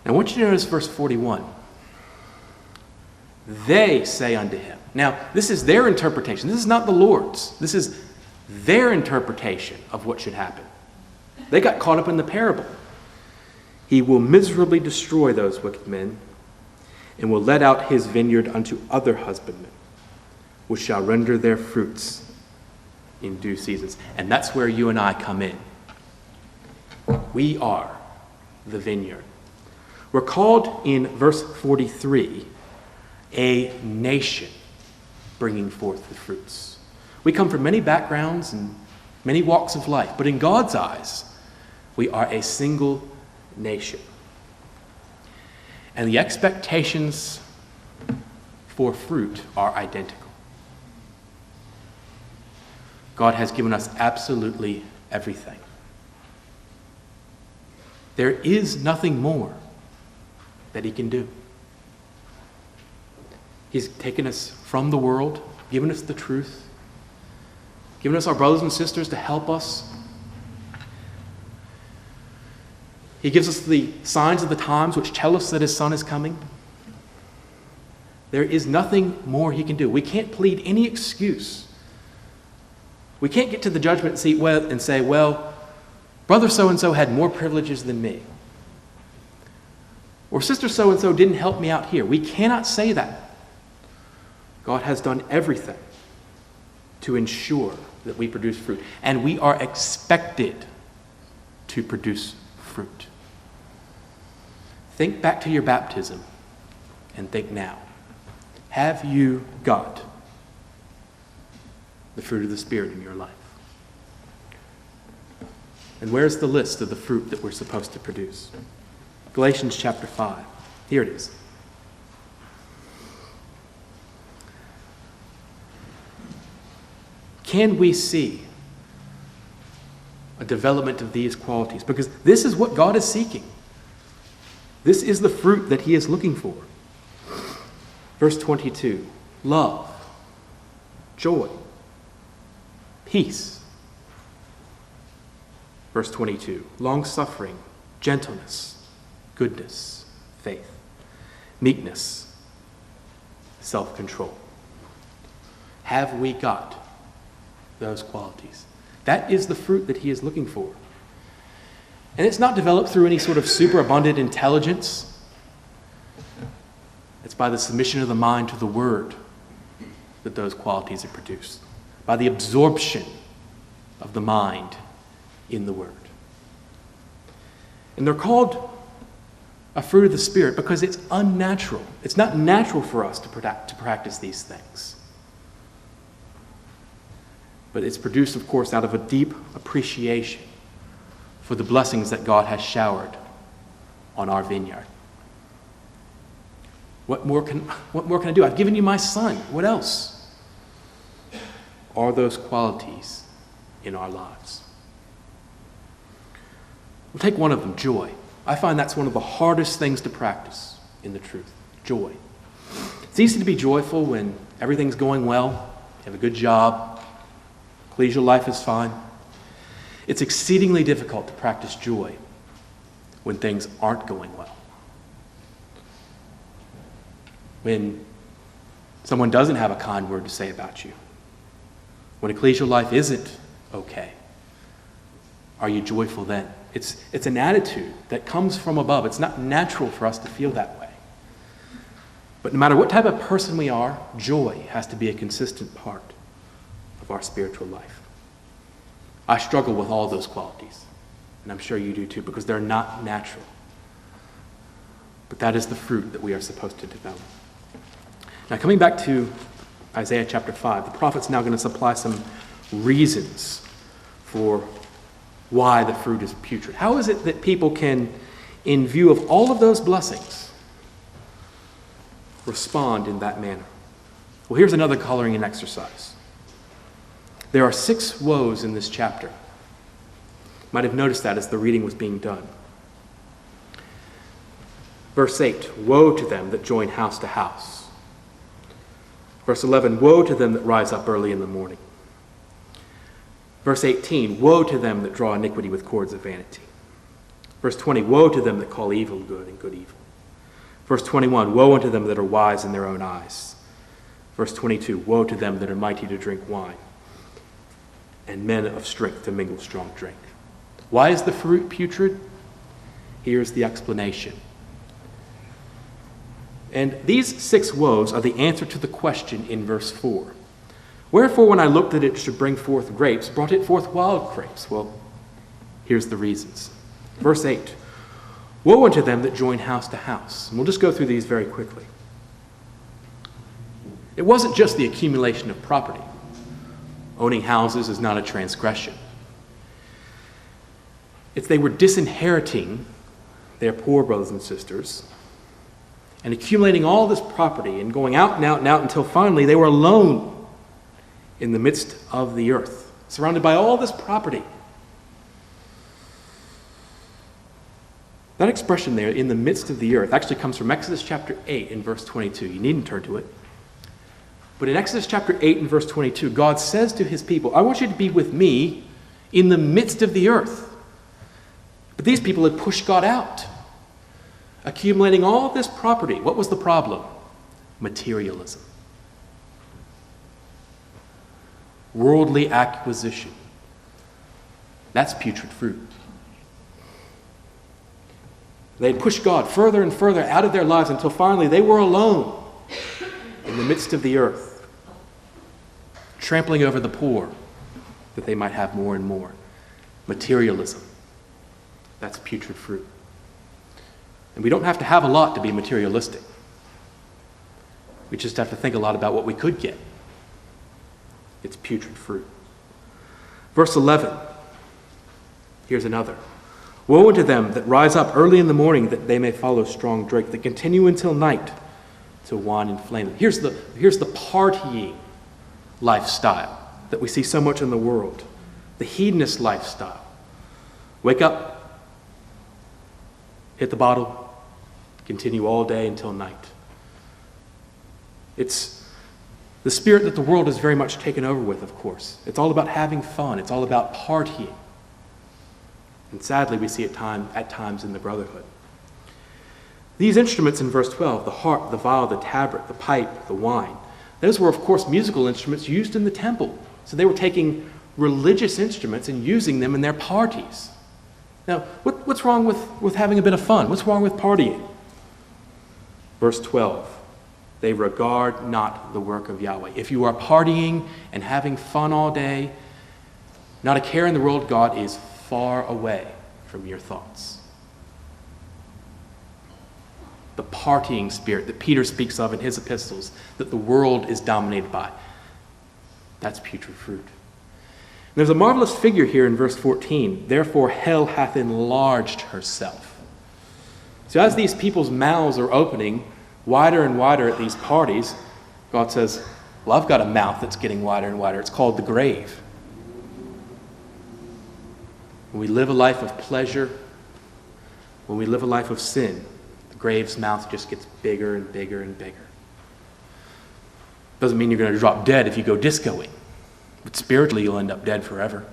Now I want you to notice verse 41. They say unto him. Now, this is their interpretation. This is not the Lord's. This is their interpretation of what should happen. They got caught up in the parable. He will miserably destroy those wicked men, and will let out his vineyard unto other husbandmen, which shall render their fruits in due seasons. And that's where you and I come in. We are the vineyard. We're called in verse 43 a nation bringing forth the fruits. We come from many backgrounds and many walks of life, but in God's eyes, we are a single nation. And the expectations for fruit are identical. God has given us absolutely everything. There is nothing more that he can do. He's taken us from the world, given us the truth, given us our brothers and sisters to help us. He gives us the signs of the times which tell us that his son is coming. There is nothing more he can do. We can't plead any excuse. We can't get to the judgment seat and say, well, brother so-and-so had more privileges than me. Or sister so-and-so didn't help me out here. We cannot say that. God has done everything to ensure that we produce fruit. And we are expected to produce fruit. Think back to your baptism and think now. Have you got the fruit of the Spirit in your life? And where's the list of the fruit that we're supposed to produce? Galatians chapter 5. Here it is. Can we see a development of these qualities? Because this is what God is seeking. This is the fruit that he is looking for. Verse 22, love, joy, peace. Verse 22, long-suffering, gentleness, goodness, faith, meekness, self-control. Have we got those qualities? That is the fruit that he is looking for. And it's not developed through any sort of superabundant intelligence. It's by the submission of the mind to the Word that those qualities are produced. By the absorption of the mind in the Word. And they're called a fruit of the Spirit because it's unnatural. It's not natural for us to practice these things. But it's produced, of course, out of a deep appreciation for the blessings that God has showered on our vineyard. What more can I do? I've given you my Son. What else? Are those qualities in our lives? We'll take one of them, joy. I find that's one of the hardest things to practice in the truth, joy. It's easy to be joyful when everything's going well, you have a good job, collegial life is fine. It's exceedingly difficult to practice joy when things aren't going well. When someone doesn't have a kind word to say about you. When ecclesial life isn't okay. Are you joyful then? It's an attitude that comes from above. It's not natural for us to feel that way. But no matter what type of person we are, joy has to be a consistent part of our spiritual life. I struggle with all those qualities, and I'm sure you do too, because they're not natural. But that is the fruit that we are supposed to develop. Now, coming back to Isaiah chapter 5, the prophet's now going to supply some reasons for why the fruit is putrid. How is it that people can, in view of all of those blessings, respond in that manner? Well, here's another coloring and exercise. There are 6 woes in this chapter. You might have noticed that as the reading was being done. Verse 8, woe to them that join house to house. Verse 11, woe to them that rise up early in the morning. Verse 18, woe to them that draw iniquity with cords of vanity. Verse 20, woe to them that call evil good and good evil. Verse 21, woe unto them that are wise in their own eyes. Verse 22, woe to them that are mighty to drink wine, and men of strength to mingle strong drink. Why is the fruit putrid? Here's the explanation. And these 6 woes are the answer to the question in verse 4. Wherefore, when I looked that it should bring forth grapes, brought it forth wild grapes? Well, here's the reasons. Verse 8, woe unto them that join house to house. And we'll just go through these very quickly. It wasn't just the accumulation of property. Owning houses is not a transgression. It's they were disinheriting their poor brothers and sisters and accumulating all this property and going out and out and out until finally they were alone in the midst of the earth, surrounded by all this property. That expression there, in the midst of the earth, actually comes from Exodus chapter 8 in verse 22. You needn't turn to it. But in Exodus chapter 8 and verse 22, God says to his people, I want you to be with me in the midst of the earth. But these people had pushed God out, accumulating all this property. What was the problem? Materialism. Worldly acquisition. That's putrid fruit. They had pushed God further and further out of their lives until finally they were alone in the midst of the earth, trampling over the poor that they might have more and more. Materialism. That's putrid fruit. And we don't have to have a lot to be materialistic. We just have to think a lot about what we could get. It's putrid fruit. Verse 11. Here's another. Woe unto them that rise up early in the morning that they may follow strong drink, that continue until night to wine and flame. Here's the partying lifestyle that we see so much in the world. The hedonist lifestyle. Wake up, hit the bottle, continue all day until night. It's the spirit that the world is very much taken over with, of course. It's all about having fun. It's all about partying. And sadly, we see it at times in the brotherhood. These instruments in verse 12, the harp, the viol, the tabret, the pipe, the wine, those were, of course, musical instruments used in the temple. So they were taking religious instruments and using them in their parties. Now, what's wrong with having a bit of fun? What's wrong with partying? Verse 12, they regard not the work of Yahweh. If you are partying and having fun all day, not a care in the world, God is far away from your thoughts. The partying spirit that Peter speaks of in his epistles, that the world is dominated by, that's putrid fruit. And there's a marvelous figure here in verse 14. Therefore hell hath enlarged herself. So as these people's mouths are opening wider and wider at these parties, God says, well, I've got a mouth that's getting wider and wider. It's called the grave. When we live a life of pleasure, when we live a life of sin, the grave's mouth just gets bigger and bigger and bigger. Doesn't mean you're going to drop dead if you go discoing, but spiritually you'll end up dead forever.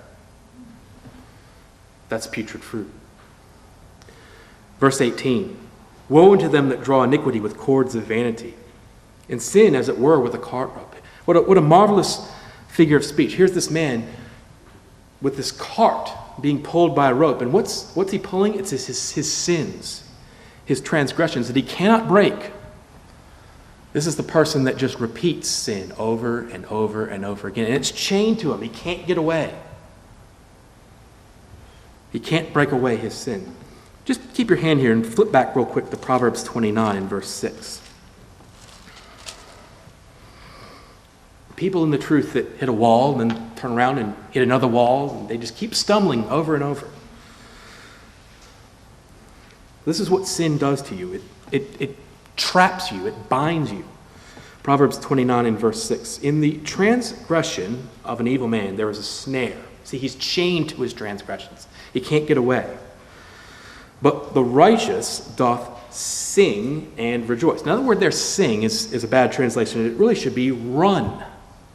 That's putrid fruit. Verse 18, woe unto them that draw iniquity with cords of vanity, and sin, as it were, with a cart rope. What a marvelous figure of speech. Here's this man with this cart being pulled by a rope. And what's he pulling? It's his sins, his transgressions that he cannot break. This is the person that just repeats sin over and over and over again. And it's chained to him. He can't get away. He can't break away his sin. Just keep your hand here and flip back real quick to Proverbs 29 and verse 6. People in the truth that hit a wall and then turn around and hit another wall, and they just keep stumbling over and over. This is what sin does to you. It traps you. It binds you. Proverbs 29 and verse 6. In the transgression of an evil man, there is a snare. See, he's chained to his transgressions. He can't get away. But the righteous doth sing and rejoice. Now, the word there, sing, is a bad translation. It really should be run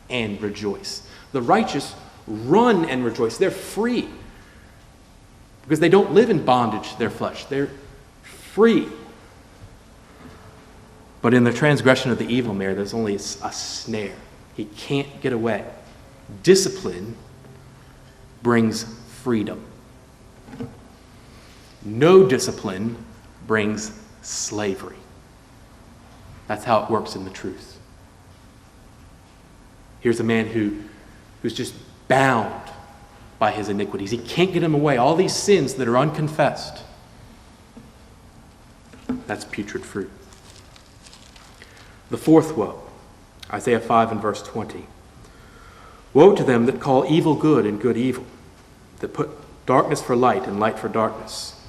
and rejoice. The righteous run and rejoice. They're free because they don't live in bondage to their flesh. They're free. But in the transgression of the evil man, there's only a snare. He can't get away. Discipline brings freedom. No discipline brings slavery. That's how it works in the truth. Here's a man who's just bound by his iniquities. He can't get him away. All these sins that are unconfessed. That's putrid fruit. The fourth woe, Isaiah 5 and verse 20. Woe to them that call evil good and good evil, that put darkness for light and light for darkness,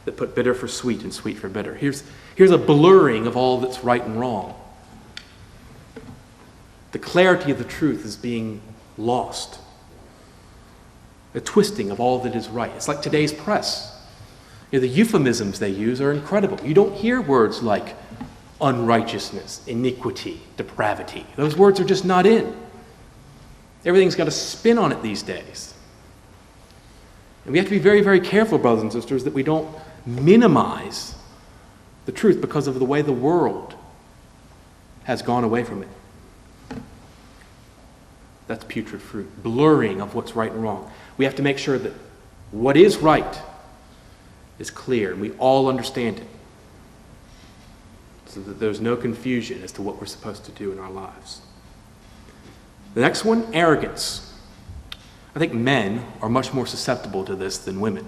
that put bitter for sweet and sweet for bitter. Here's a blurring of all that's right and wrong. The clarity of the truth is being lost. A twisting of all that is right. It's like today's press. The euphemisms they use are incredible. You don't hear words like unrighteousness, iniquity, depravity. Those words are just not in. Everything's got a spin on it these days. And we have to be very, very careful, brothers and sisters, that we don't minimize the truth because of the way the world has gone away from it. That's putrid fruit. Blurring of what's right and wrong. We have to make sure that what is right is clear and we all understand it, so that there's no confusion as to what we're supposed to do in our lives. The next one, arrogance. I think men are much more susceptible to this than women.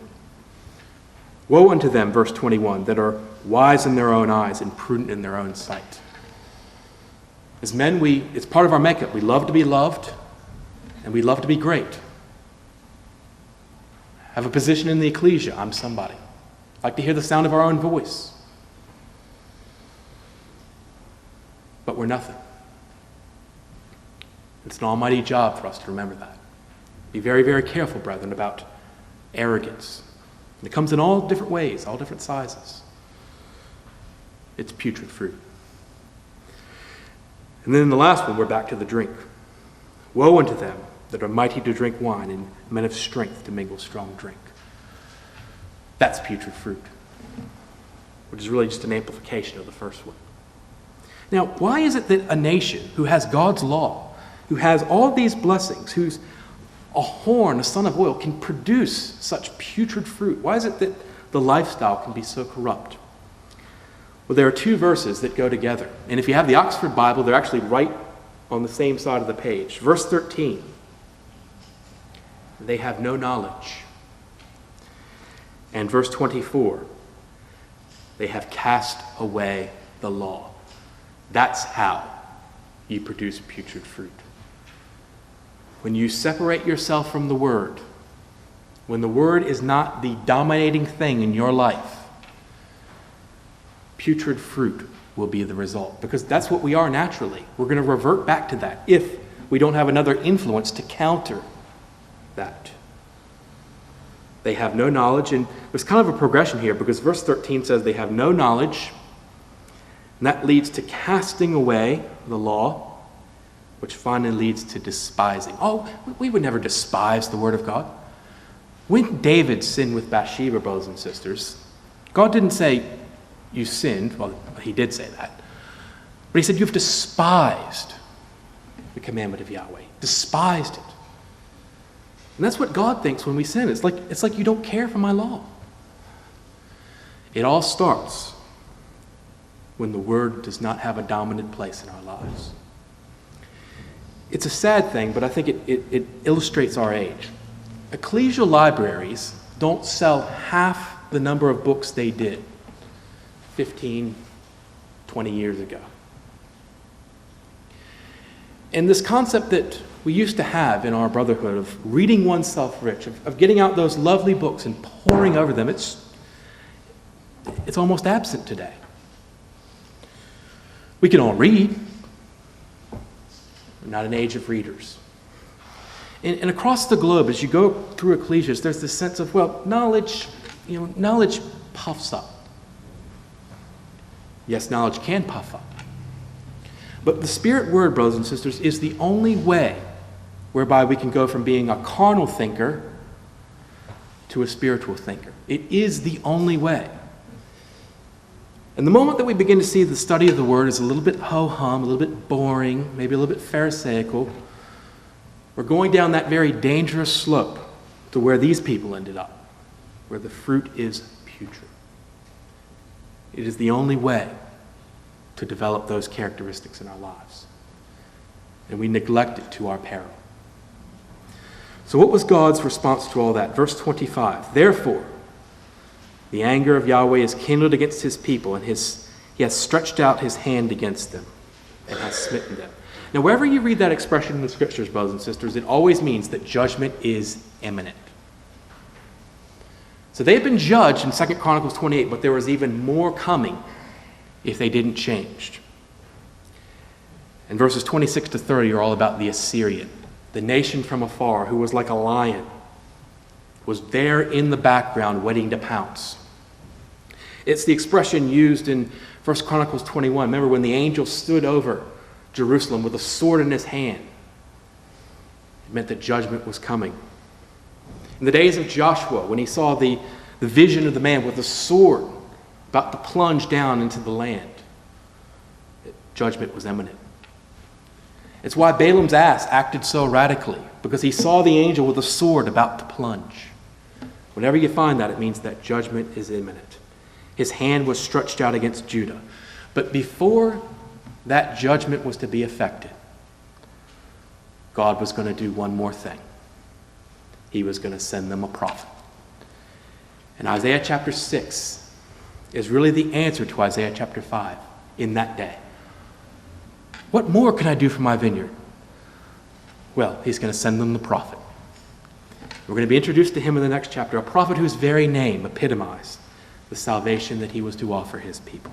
Woe unto them, verse 21, that are wise in their own eyes and prudent in their own sight. As men, it's part of our makeup. We love to be loved and we love to be great. Have a position in the ecclesia. I'm somebody. Like to hear the sound of our own voice. But we're nothing. It's an almighty job for us to remember that. Be very, very careful, brethren, about arrogance. And it comes in all different ways, all different sizes. It's putrid fruit. And then in the last one, we're back to the drink. Woe unto them that are mighty to drink wine and men of strength to mingle strong drink. That's putrid fruit. which is really just an amplification of the first one. Now, why is it that a nation who has God's law, who has all these blessings, who's a horn, a son of oil, can produce such putrid fruit? Why is it that the lifestyle can be so corrupt? Well, there are two verses that go together. And if you have the Oxford Bible, they're actually right on the same side of the page. Verse 13, they have no knowledge. And verse 24, they have cast away the law. That's how you produce putrid fruit. When you separate yourself from the Word, when the Word is not the dominating thing in your life, putrid fruit will be the result. Because that's what we are naturally. We're going to revert back to that if we don't have another influence to counter that. They have no knowledge, and there's kind of a progression here because verse 13 says they have no knowledge, and that leads to casting away the law, which finally leads to despising. Oh, we would never despise the Word of God. When David sinned with Bathsheba, brothers and sisters, God didn't say, you sinned. Well, he did say that. But he said, you've despised the commandment of Yahweh. Despised it. And that's what God thinks when we sin. It's like you don't care for my law. It all starts when the Word does not have a dominant place in our lives. It's a sad thing, but I think it illustrates our age. Ecclesial libraries don't sell half the number of books they did 15, 20 years ago. And this concept that we used to have in our brotherhood of reading oneself rich, of getting out those lovely books and poring over them, it's almost absent today. We can all read. We're not an age of readers. And across the globe, as you go through Ecclesiastes, there's this sense of, well, knowledge puffs up. Yes, knowledge can puff up. But the Spirit Word, brothers and sisters, is the only way whereby we can go from being a carnal thinker to a spiritual thinker. It is the only way. And the moment that we begin to see the study of the Word is a little bit ho-hum, a little bit boring, maybe a little bit pharisaical, we're going down that very dangerous slope to where these people ended up, where the fruit is putrid. It is the only way to develop those characteristics in our lives. And we neglect it to our peril. So what was God's response to all that? Verse 25, therefore, the anger of Yahweh is kindled against his people, and he has stretched out his hand against them and has smitten them. Now, wherever you read that expression in the Scriptures, brothers and sisters, it always means that judgment is imminent. So they have been judged in 2 Chronicles 28, but there was even more coming if they didn't change. And verses 26 to 30 are all about the Assyrian, the nation from afar who was like a lion, was there in the background waiting to pounce. It's the expression used in 1 Chronicles 21. Remember when the angel stood over Jerusalem with a sword in his hand? It meant that judgment was coming. In the days of Joshua, when he saw the vision of the man with a sword about to plunge down into the land, judgment was imminent. It's why Balaam's ass acted so radically, because he saw the angel with a sword about to plunge. Whenever you find that, it means that judgment is imminent. His hand was stretched out against Judah. But before that judgment was to be effected, God was going to do one more thing. He was going to send them a prophet. And Isaiah chapter 6 is really the answer to Isaiah chapter 5 in that day. What more can I do for my vineyard? Well, he's going to send them the prophet. We're going to be introduced to him in the next chapter, a prophet whose very name epitomized the salvation that he was to offer his people.